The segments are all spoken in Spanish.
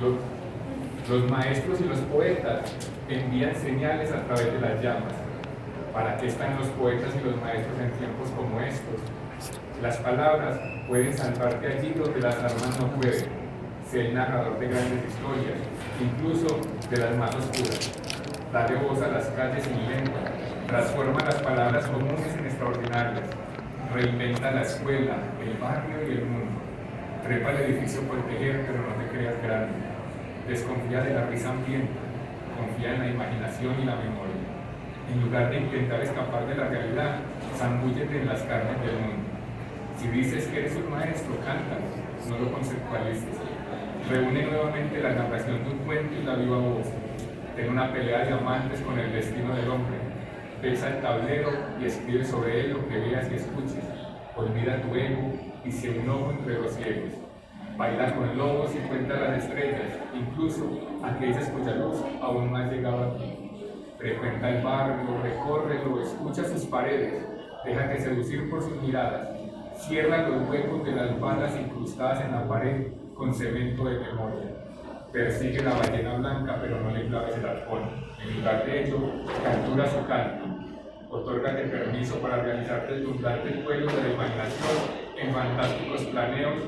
Los, los maestros y los poetas envían señales a través de las llamas. ¿Para qué están los poetas y los maestros en tiempos como estos? Las palabras pueden salvarte allí donde las armas no pueden. Sé el narrador de grandes historias, incluso de las más oscuras. Dale voz a las calles sin lengua. Transforma las palabras comunes en extraordinarias. Reinventa la escuela, el barrio y el mundo. Trepa el edificio por tejer, pero no te creas grande. Desconfía de la risa hambrienta. Confía en la imaginación y la memoria. En lugar de intentar escapar de la realidad, zambúllete en las carnes del mundo. Si dices que eres un maestro, cántalo, no lo conceptualices. Reúne nuevamente la narración de un cuento y la viva voz. Ten una pelea de amantes con el destino del hombre. Pesa el tablero y escribe sobre él lo que veas y escuches. Olvida tu ego y sé un ojo entre los ciegos. Baila con lobos y cuenta las estrellas, incluso aquellas cuya luz aún no ha llegado a ti. Frecuenta el barrio, recórrelo, escucha sus paredes, déjate seducir por sus miradas, cierra los huecos de las balas incrustadas en la pared con cemento de memoria. Persigue la ballena blanca, pero no le claves el arpón. En lugar de ello, captura su canto. Otórgate permiso para realizar deslumbrantes vuelos de la imaginación en fantásticos planeos.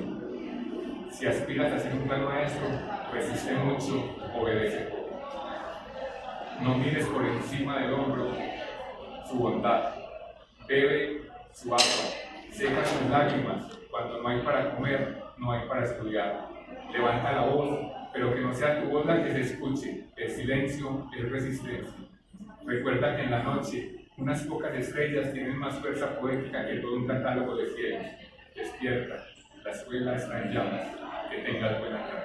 Si aspiras a ser un gran maestro, resiste mucho, obedece poco. No mires por encima del hombro su bondad. Bebe su agua, seca sus lágrimas. Cuando no hay para comer, no hay para estudiar. Levanta la voz, pero que no sea tu voz la que se escuche. El silencio es resistencia. Recuerda que en la noche unas pocas estrellas tienen más fuerza poética que todo un catálogo de cielos. Despierta, la escuela está en llamas. Que tengas buena tarde.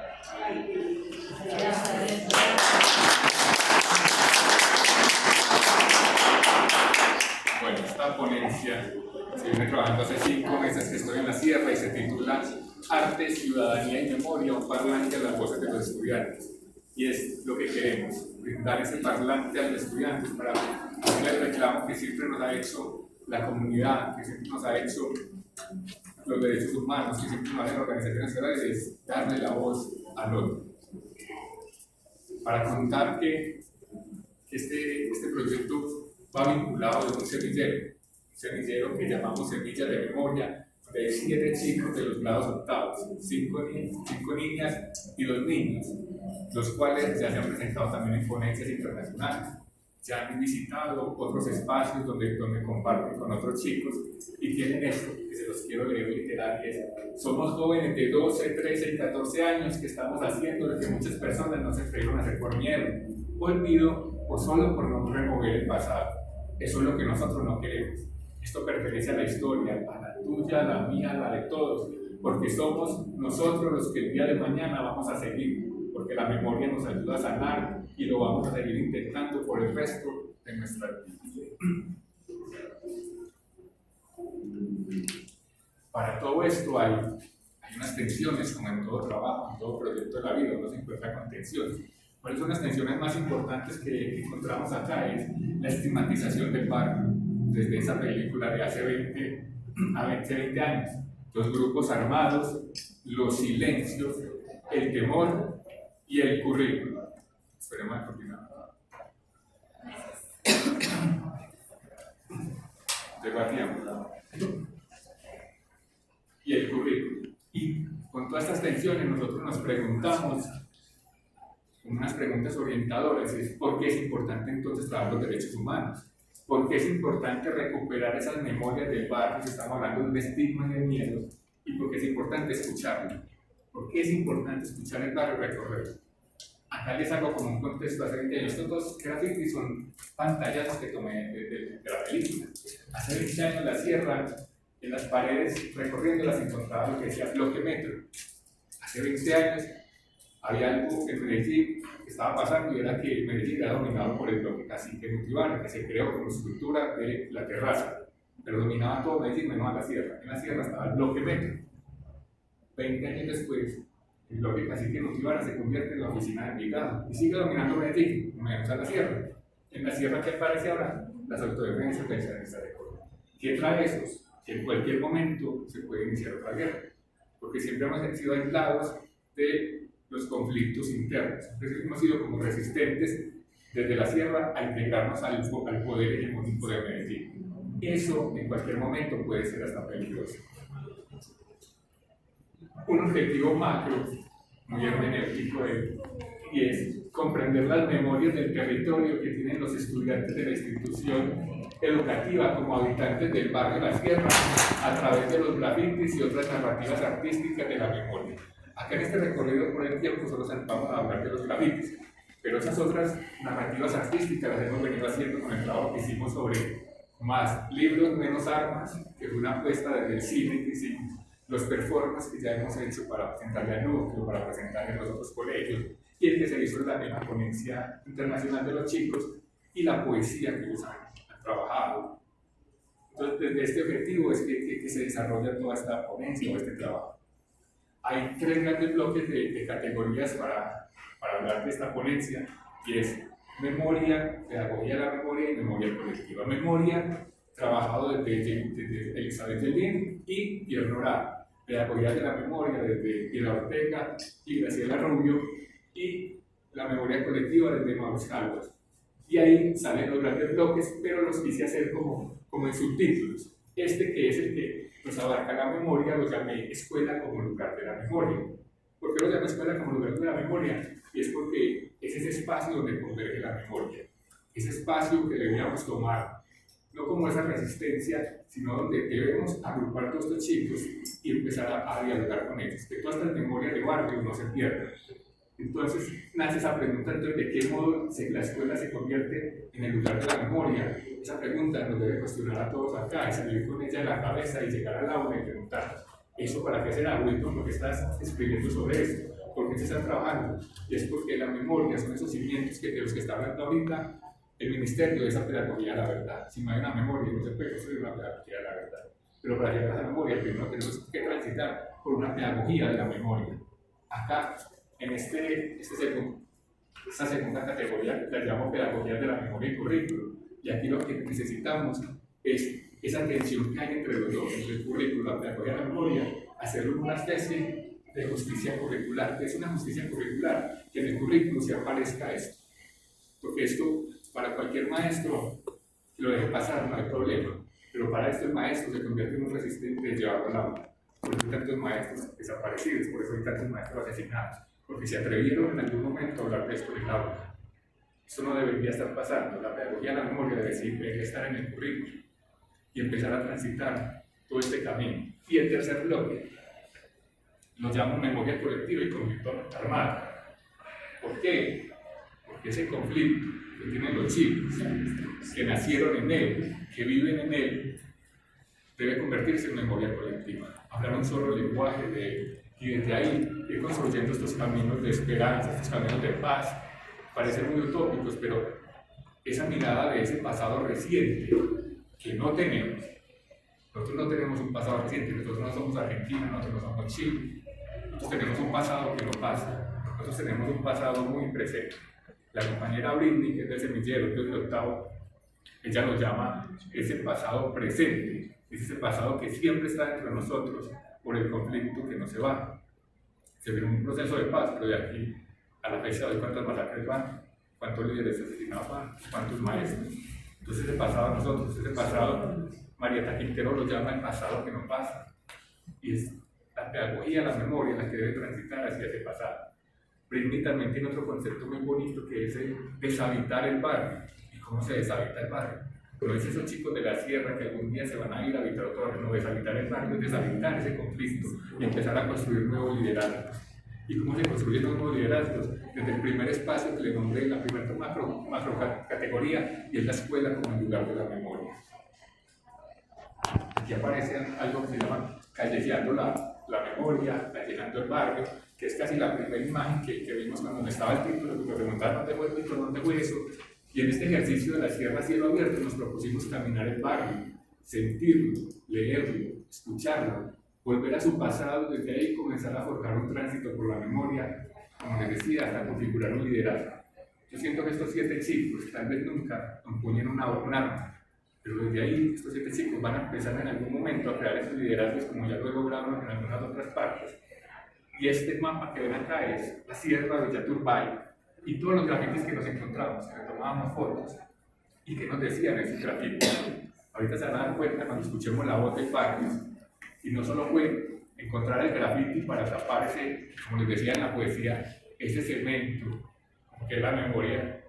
Bueno, esta ponencia se viene trabajando hace 5 meses que estoy en la sierra y se titula Arte, Ciudadanía y Memoria, un parlante a las voces de los estudiantes. Y es lo que queremos, brindar ese parlante a los estudiantes para hacer el reclamo que siempre nos ha hecho la comunidad, que siempre nos ha hecho los derechos humanos, que siempre nos hacen organizaciones sociales, es darle la voz al otro. Para contar que este proyecto va vinculado de un semillero que llamamos Semilla de Memoria, de 7 chicos de los grados octavos, 5 niñas y 2 niños, los cuales ya se han presentado también en ponencias internacionales, ya han visitado otros espacios donde comparten con otros chicos y tienen esto, que se los quiero leer literal, que es: somos jóvenes de 12, 13 y 14 años que estamos haciendo lo que muchas personas no se atrevieron a hacer por miedo, olvido o solo por no remover el pasado. Eso es lo que nosotros no queremos. Esto pertenece a la historia, a la tuya, a la mía, a la de todos, porque somos nosotros los que el día de mañana vamos a seguir, porque la memoria nos ayuda a sanar y lo vamos a seguir intentando por el resto de nuestra vida. Para todo esto hay unas tensiones, como en todo trabajo, en todo proyecto de la vida, uno se encuentra con tensiones. ¿Cuáles son las tensiones más importantes que encontramos acá? Es la estigmatización del barrio, desde esa película de hace 20 años. Los grupos armados, los silencios, el temor y el currículo. Esperemos a continuar. Llegó a tiempo. Y el currículo. Y con todas estas tensiones nosotros nos preguntamos, unas preguntas orientadoras, es ¿por qué es importante entonces trabajar los derechos humanos? ¿Por qué es importante recuperar esas memorias del barrio si estamos hablando de un estigma y de miedo? ¿Y por qué es importante escucharlo? ¿Por qué es importante escuchar el barrio y recorrerlo? Acá les hago como un contexto hace 20 años. Estos 2 grafitis son pantallazos que tomé de la película. Hace 20 años la sierra, en las paredes recorriéndolas encontraba lo que decía bloque metro. Hace 20 años había algo en Medellín que estaba pasando y era que Medellín era dominado por el bloque cacique Nutibara, que se creó como estructura de la terraza, pero dominaba todo Medellín menos a la sierra. En la sierra estaba el bloque metro. 20 años después, el bloque cacique Nutibara se convierte en la oficina de Envigado y sigue dominando Medellín, menos a la sierra. En la sierra, ¿qué aparece ahora? Las autodefensas de Colombia. ¿Qué trae eso? Que en cualquier momento se puede iniciar otra guerra, porque siempre hemos sido aislados de los conflictos internos. Entonces hemos sido como resistentes desde la sierra a integrarnos al poder hegemónico de Medellín. Eso en cualquier momento puede ser hasta peligroso. Un objetivo macro, muy hermenéutico, y es comprender las memorias del territorio que tienen los estudiantes de la institución educativa como habitantes del barrio La Sierra a través de los grafitis y otras narrativas artísticas de la memoria. Acá en este recorrido por el tiempo solo vamos a hablar de los grafitis, pero esas otras narrativas artísticas las hemos venido haciendo con el trabajo que hicimos sobre Más libros, menos armas, que fue una apuesta desde el cine que hicimos, los performances que ya hemos hecho para presentarle al núcleo, para presentar en los otros colegios, y el que se hizo en la ponencia internacional de los chicos, y la poesía que ellos han trabajado. Entonces, desde este objetivo es que se desarrolla toda esta ponencia o este trabajo. Hay 3 grandes bloques de categorías para hablar de esta ponencia, y es memoria, pedagogía de la memoria y memoria colectiva. Memoria, trabajado desde Elizabeth Yelin y Pierre Nora. Pedagogía de la memoria desde Piedra Ortega y Graciela Rubio, y la memoria colectiva desde Maurice Calvas. Y ahí salen los grandes bloques, pero los quise hacer como en subtítulos. Este, que es el que nos abarca la memoria, lo llamé escuela como lugar de la memoria. ¿Por qué lo llamé escuela como lugar de la memoria? Y es porque es ese espacio donde converge la memoria, ese espacio que debíamos tomar no como esa resistencia, sino donde debemos agrupar todos estos chicos y empezar a dialogar con ellos, que todas estas memorias de barrio no se pierdan. Entonces nace esa pregunta, entonces, ¿de qué modo la escuela se convierte en el lugar de la memoria? Esa pregunta nos debe cuestionar a todos acá y salir con ella en la cabeza y llegar al aula y preguntarnos, ¿eso para qué será, Wilton? ¿Por qué estás escribiendo sobre esto? ¿Por qué se está trabajando? Y es porque la memoria son esos cimientos de los que está hablando ahorita el ministerio de esa pedagogía de la verdad. Si no hay una memoria, no se puede construir una pedagogía de la verdad. Pero para llegar a esa memoria, primero tenemos que transitar por una pedagogía de la memoria. Acá, en esta segunda categoría, la llamo pedagogía de la memoria y currículo. Y aquí lo que necesitamos es esa tensión que hay entre los dos, entre el currículo y la pedagogía de la memoria, hacerlo una especie de justicia curricular. ¿Qué es una justicia curricular? Que en el currículo se aparezca esto. Porque esto, para cualquier maestro que lo deje pasar, no hay problema. Pero para esto el maestro se convierte en un resistente de llevarlo al aula. Por eso hay tantos maestros desaparecidos, por eso hay tantos maestros asesinados. Porque se atrevieron en algún momento a hablar de esto en el aula. Eso no debería estar pasando. La pedagogía de la memoria debe estar en el currículo y empezar a transitar todo este camino. Y el tercer bloque lo llamo memoria colectiva y conflicto armado. ¿Por qué? Porque ese conflicto que tienen los chicos, que nacieron en él, que viven en él, debe convertirse en memoria colectiva. Hablar un solo lenguaje de él, y desde ahí ir construyendo estos caminos de esperanza, estos caminos de paz. Parecen muy utópicos, pero esa mirada de ese pasado reciente que no tenemos. Nosotros no tenemos un pasado reciente, nosotros no somos Argentina, nosotros no somos Chile. Nosotros tenemos un pasado que no pasa, nosotros tenemos un pasado muy presente. La compañera Britney, que es del semillero, que es del octavo, ella lo llama ese pasado presente, es ese pasado que siempre está entre nosotros por el conflicto que no se va. Se ve un proceso de paz, pero de aquí a la fecha de hoy, ¿cuántas masacres van? ¿Cuántos líderes asesinados van? ¿Cuántos maestros? Entonces ese pasado a nosotros, ese pasado, Marieta Quintero lo llama el pasado que no pasa. Y es la pedagogía, la memoria, la que debe transitar hacia ese pasado. Britney también tiene otro concepto muy bonito que es el deshabitar el barrio. ¿Y cómo se deshabita el barrio? No es esos chicos de la sierra que algún día se van a ir a habitar otro barrio, no, deshabitar el barrio es deshabitar ese conflicto y empezar a construir nuevos liderazgos. ¿Y cómo se construyen los nuevos liderazgos? Desde el primer espacio que le nombré, la primera macro categoría, y es la escuela como el lugar de la memoria. Aquí aparece algo que se llama callejeando la memoria, callejeando el barrio, que es casi la primera imagen que vimos cuando estaba el título, que nos preguntaron dónde fue el título, dónde fue eso. Y en este ejercicio de la sierra a cielo abierto nos propusimos caminar el barrio, sentirlo, leerlo, escucharlo, volver a su pasado, desde ahí comenzar a forjar un tránsito por la memoria, como les decía, hasta configurar un liderazgo. Yo siento que estos 7 chicos tal vez nunca empuñen un arma, pero desde ahí estos 7 chicos van a empezar en algún momento a crear esos liderazgos como ya lo he logrado en algunas otras partes. Y este mapa que ven acá es la Sierra de Yaturbay y todos los grafitis que nos encontramos, que tomábamos fotos y que nos decían esos grafitis. Ahorita se van a dar cuenta cuando escuchemos la voz de Parris, y no solo fue encontrar el grafiti para tapar ese, como les decía en la poesía, ese cemento que es la memoria.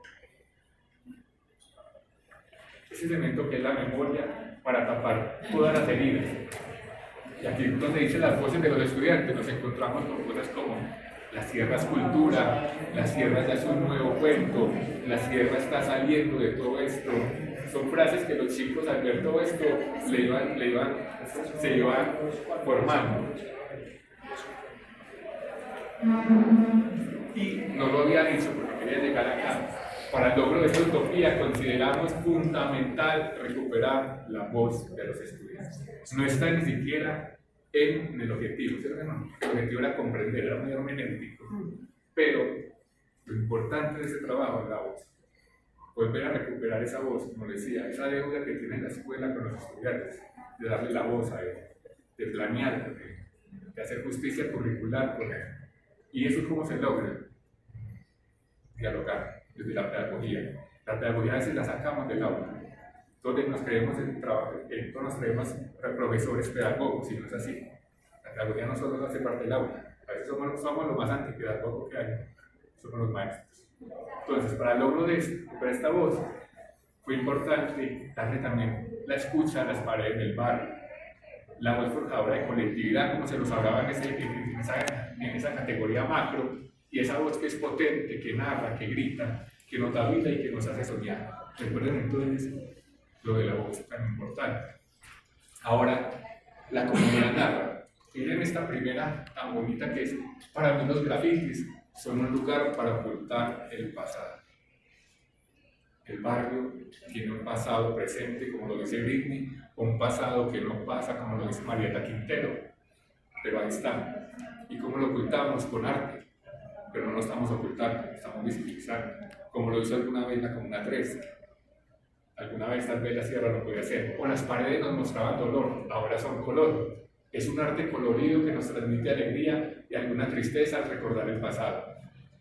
Ese cemento que es la memoria para tapar todas las heridas. Y aquí donde dicen las voces de los estudiantes nos encontramos con cosas como la sierra es cultura, la sierra ya es un nuevo cuento, la sierra está saliendo de todo esto. Son frases que los chicos al ver todo esto se iban formando. Y no lo había dicho porque quería llegar acá. Para el logro de esta utopía consideramos fundamental recuperar la voz de los estudiantes. No está ni siquiera en el objetivo, ¿cierto? No, el objetivo era comprender, era muy hermenéutico, pero lo importante de ese trabajo es la voz. Volver a recuperar esa voz, como decía, esa deuda que tiene la escuela con los estudiantes, de darle la voz a él, de planear, de hacer justicia curricular con él. ¿Y eso cómo se logra? Dialogar desde la pedagogía. La pedagogía a veces la sacamos del aula. Todos nos creemos en trabajo, todos nos creemos profesores pedagogos, y no es así. La pedagogía no solo hace parte del aula, a veces somos lo más antipedagogos que hay, somos los maestros. Entonces, para el logro de esto, para esta voz, fue importante darle también la escucha a las paredes del barrio, la voz forjadora de colectividad, como se nos hablaba en esa categoría macro, y esa voz que es potente, que narra, que grita, que nos da vida y que nos hace soñar. Recuerden entonces lo de la voz tan importante. Ahora, la comunidad narra. Miren esta primera tan bonita que es, para mí los grafitis son un lugar para ocultar el pasado. El barrio tiene un pasado presente, como lo dice Britney, o un pasado que no pasa, como lo dice Marieta Quintero, pero ahí está. ¿Y cómo lo ocultamos? Con arte, pero no lo estamos ocultando, lo estamos visibilizando, como lo hizo alguna vez la Comuna 3. Alguna vez tal vez la sierra lo podía hacer, o las paredes nos mostraban dolor, ahora son color. Es un arte colorido que nos transmite alegría y alguna tristeza al recordar el pasado.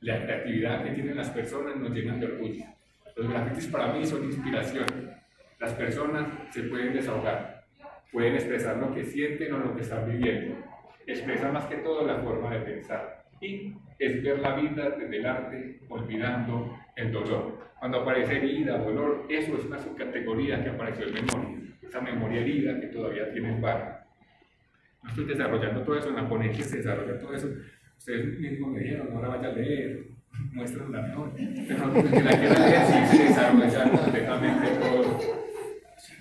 La creatividad que tienen las personas nos llena de orgullo. Los grafitis para mí son inspiración. Las personas se pueden desahogar, pueden expresar lo que sienten o lo que están viviendo. Expresa más que todo la forma de pensar. Y es ver la vida desde el arte, olvidando el dolor. Cuando aparece herida, dolor, eso es una subcategoría que apareció en memoria. Esa memoria herida que todavía tiene el barrio. No estoy desarrollando todo eso, en la ponencia se desarrolla todo eso. Ustedes mismos me dijeron, ahora vaya a leer, muestran la mejor. Pero que la quiera leer, sí se desarrolla completamente todo.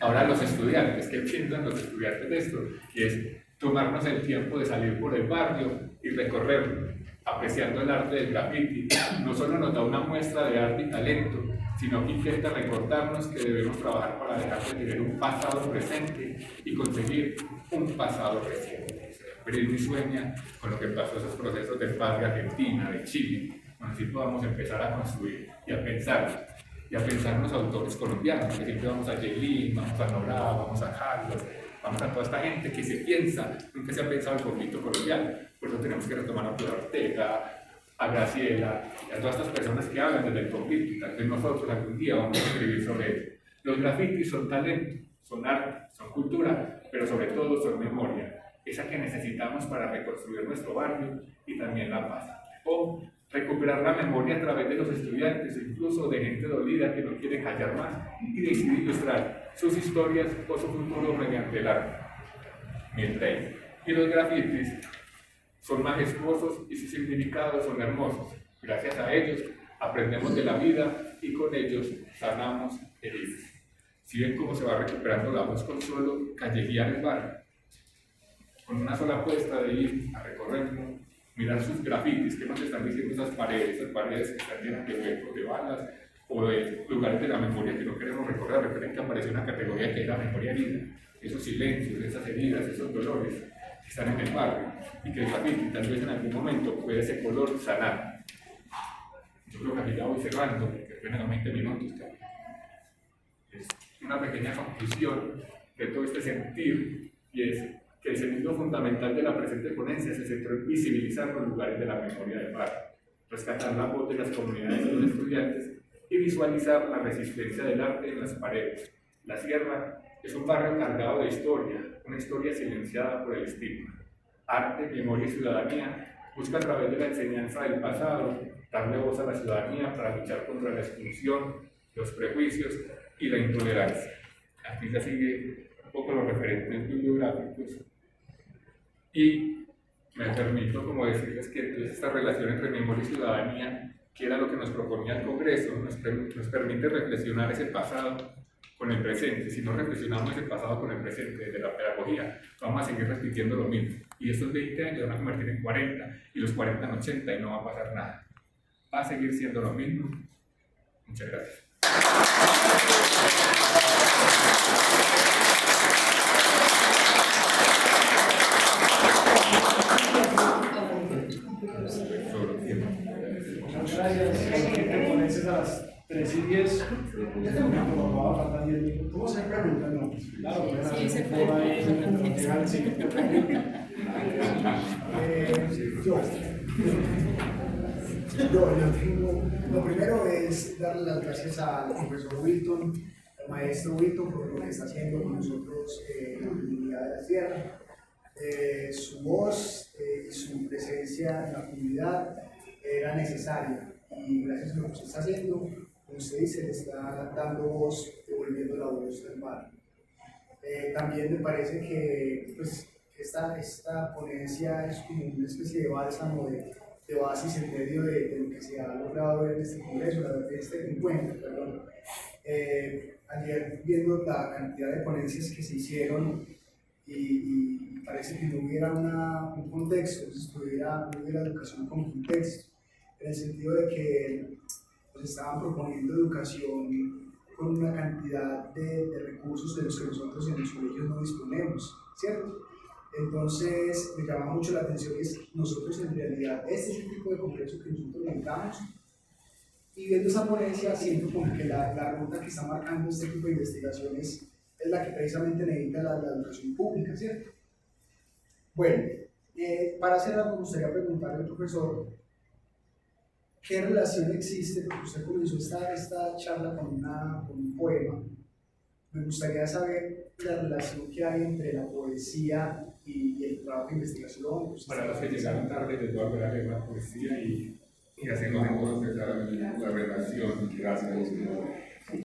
Ahora los estudiantes, ¿qué piensan los estudiantes de esto? Que es tomarnos el tiempo de salir por el barrio y recorrerlo, apreciando el arte del graffiti. No solo nos da una muestra de arte y talento, sino que intenta recordarnos que debemos trabajar para dejar de tener un pasado presente y conseguir un pasado reciente. Britney sueña con lo que pasó esos procesos de paz de Argentina, de Chile, cuando así podamos empezar a construir y a pensarnos autores colombianos, que siempre vamos a Yelín, vamos a Nora, vamos a Carlos, vamos a toda esta gente que se piensa, nunca se ha pensado el pueblito colombiano. Por eso tenemos que retomar a Pilar Ortega, a Graciela, y a todas estas personas que hablan desde el conflicto, y tal vez nosotros algún día vamos a escribir sobre ello. Los grafitis son talento, son arte, son cultura, pero sobre todo son memoria, esa que necesitamos para reconstruir nuestro barrio y también la paz. O recuperar la memoria a través de los estudiantes, incluso de gente dolida que no quiere callar más y decide ilustrar sus historias o su futuro mediante el arte. Miltei. Y los grafitis son majestuosos y sus significados son hermosos. Gracias a ellos aprendemos de la vida y con ellos sanamos heridas. Si ven cómo se va recuperando la voz con solo callejear el barrio, con una sola apuesta de ir a recorrerlo, mirar sus grafitis, que nos están diciendo esas paredes que están llenas de huecos, de balas o de lugares de la memoria que no queremos recorrer. Recuerden que apareció una categoría que es la memoria herida, esos silencios, esas heridas, esos dolores que están en el barrio y que el grafiti tal vez en algún momento puede ese color sanar. Yo creo que aquí ya voy cerrando, porque apenas 20 minutos. Es una pequeña conclusión de todo este sentir, y es que el sentido fundamental de la presente ponencia se centró en visibilizar los lugares de la memoria del barrio, rescatar la voz de las comunidades y los estudiantes y visualizar la resistencia del arte en las paredes. La Sierra es un barrio cargado de historia, una historia silenciada por el estigma. Arte, memoria y ciudadanía busca a través de la enseñanza del pasado darle voz a la ciudadanía para luchar contra la exclusión, los prejuicios y la intolerancia. Aquí ya sigue un poco los referentes bibliográficos y me permito como decirles que entonces esta relación entre memoria y ciudadanía, que era lo que nos proponía el Congreso, nos permite reflexionar ese pasado con el presente. Si no reflexionamos ese pasado con el presente desde la pedagogía, vamos a seguir repitiendo lo mismo. Y estos 20 años van a convertir en 40 y los 40 en 80 y no va a pasar nada. Va a seguir siendo lo mismo. Muchas gracias. Muchas gracias. A las 3:10. Faltan 10 minutos. ¿Cómo se pregunta? No. Claro, sí, se puede. Yo tengo. Lo primero es darle las gracias al profesor Wilton, al maestro Wilton, por lo que está haciendo con nosotros en la comunidad de la Sierra. Su voz y su presencia en la comunidad era necesaria y gracias a lo que usted está haciendo, como usted dice, le está dando voz, devolviendo la voz del barrio. También me parece que pues, esta ponencia es como una especie de bálsamo de oasis en medio de lo que se ha logrado en este congreso, de este encuentro, perdón. Ayer viendo la cantidad de ponencias que se hicieron y parece que no hubiera un contexto, no hubiera educación con contexto, en el sentido de que pues, estaban proponiendo educación con una cantidad de recursos de los que nosotros en los colegios no disponemos, ¿cierto? Entonces me llama mucho la atención que nosotros en realidad, este es el tipo de congreso que nosotros necesitamos, y viendo esa ponencia siento como que la ruta que está marcando este tipo de investigaciones es la que precisamente necesita la educación pública, ¿cierto? Bueno, para cerrar me gustaría preguntarle al profesor ¿qué relación existe? Porque usted comenzó esta charla con un poema. Me gustaría saber la relación que hay entre la poesía y el trabajo de investigación. Para los que llegaron tarde, les voy a hablar de la poesía y hacemos entonces la relación. Gracias.